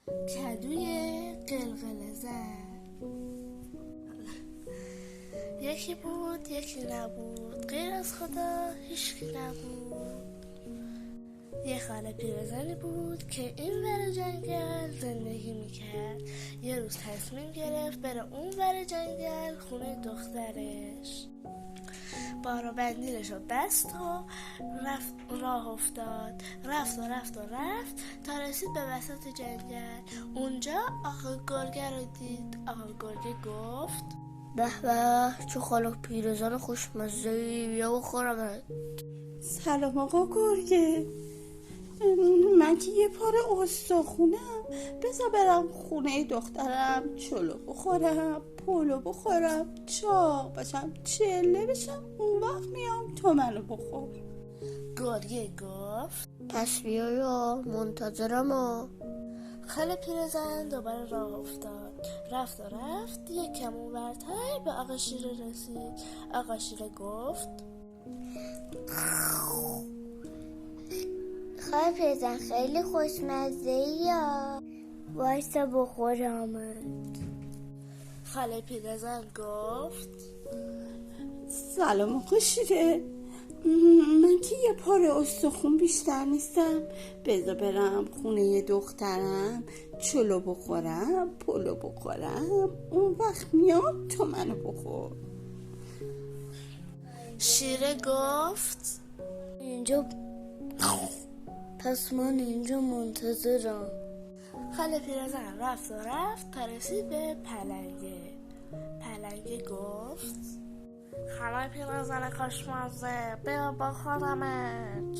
کدوی قلقله زن. یکی بود یکی نبود، غیر از خدا هیچکی نبود. یه خاله پیرزنی بود که این ور جنگل زندگی میکرد. یه روز تصمیم گرفت بره اون ور جنگل خونه دخترش. بارو بندیلش رو بست و راه افتاد. رفت تا رسید به وسط جنگل. اونجا آقا گرگه رو دید. آقا گرگه گفت به به، چه خاله پیرزن خوشمزه‌ای، بیا بخورم. سلام آقا گرگه، من که یه پاره استخونم، بذار برم خونه دخترم چلو بخورم، پلو بخورم، چاق بشم، چله بشم، اون وقت میام تو منو بخور. گرگه گفت پس بیا یا منتظرم. خاله پیرزن دوباره راه افتاد. رفت یک کم اونورتر به آقا شیره رسید. آقا شیره گفت خاله پیرزن خیلی خوشمزه‌ای یا وایسا بخورمت. خاله پیرزن گفت سلام آقا شیره، من که یه پاره استخون بیشتر نیستم، بذار برم خونه دخترم چلو بخورم، پلو بخورم، اون وقت میام تو منو بخور. شیره گفت اینجا پس من اینجا منتظرم. خاله پیرزن رفت تا رسید به پلنگه گفت خاله پیرزن خوشمزه، بیا بخورمت.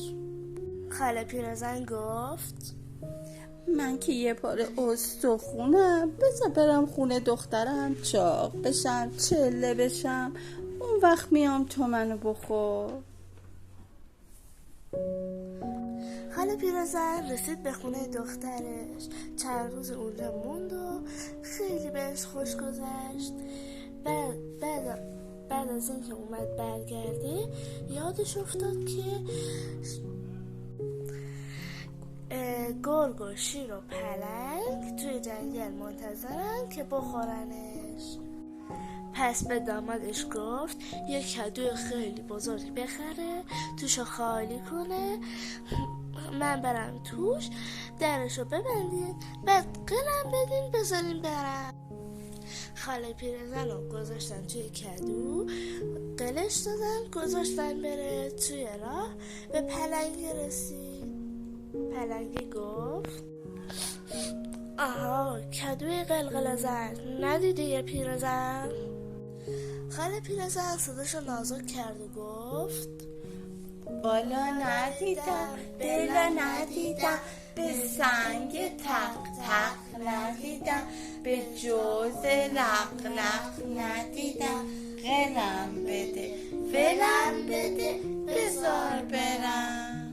خاله پیرزن گفت من که یه پاره استخونم، بذار برم خونه دخترم چاق بشم، چله بشم، اون وقت میام تو منو بخور. خاله پیرزن رسید به خونه دخترش. چند روز اونجا موند و خیلی بهش خوش گذشت. بعد از اینکه اومد برگرده یادش افتاد که گرگ و شیر و پلنگ توی جنگل منتظرن که بخورنش. پس به دامادش گفت یک کدوی خیلی بزرگ بخره، توشو خالی کنه، من برم توش، درشو ببندین، بعد قلم بدین بذارین برم. خاله پیرزن رو گذاشتن توی کدو، قلش دادن، گذاشتن بره. توی راه به پلنگ رسید. پلنگ گفت آها، کدوی قلقله زن، ندیدی یه پیرزن؟ خاله پیرزن صداشو نازک کرد و گفت بالا ندیدم، بلا ندیدم، به سنگ تق تق ندیدم، به جوز لق لق ندیدم، قلم بده ولم بده بذار برم.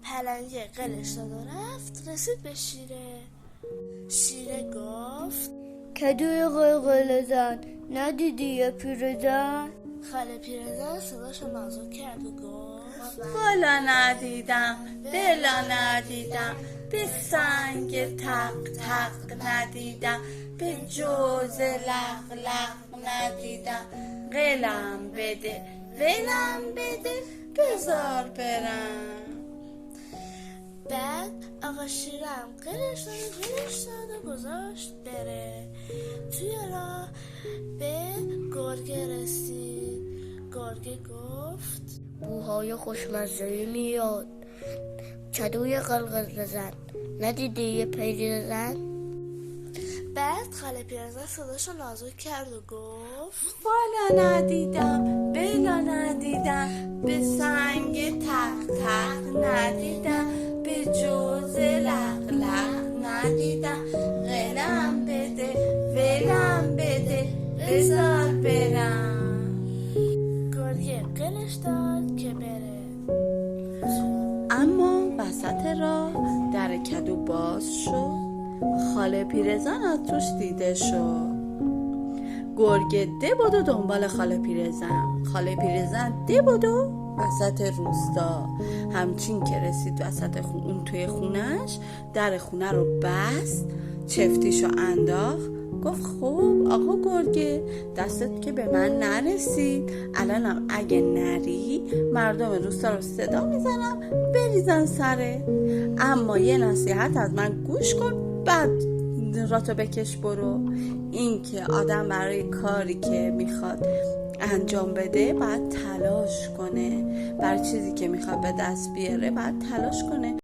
پلنگ قلش داد و رفت. رسید به شیره گفت کدوی قلقله زن، ندیدی یه پیرزن؟ خاله پیرزن صداشو نازک کرد و گفت بالا ندیدم، بلا ندیدم، به سنگ تق تق ندیدم، به جوز لق لق ندیدم، قلم بده ولم بده بذار برم. بعد آقا شیرم قلش داد و گذاشت بره. توی راه به گرگه رسید. گرگه گفت بوهای خوشمزه‌ای میاد، کدوی قلقله زن، ندیدی یه پیرزن؟ بعد خاله پیرزن صداشو نازک کرد و گفت بالا ندیدم، بلا ندیدم، به سنگ تق تق ندیدم، به جوز لق لق ندیدم، قلم بده ولم بده بذار برم. گرگه قلش داد که بره. اما وسط راه در کدو باز شد، خاله پیرزن از توش دیده شد. گرگه ده بودو دنبال خاله پیرزن ده بودو وسط روستا. همچین که رسید وسط اون توی خونش، در خونه رو بست، چفتیشو انداخت. گفت خب آقا گرگه، دستت که به من نرسید، الانم اگه نری مردم روستا رو صدا میزنم بریزن سره. اما یه نصیحت از من گوش کن، بعد راتو بکش برو. این که آدم برای کاری که میخواد انجام بده باید تلاش کنه، برای چیزی که میخواد به دست بیاره باید تلاش کنه.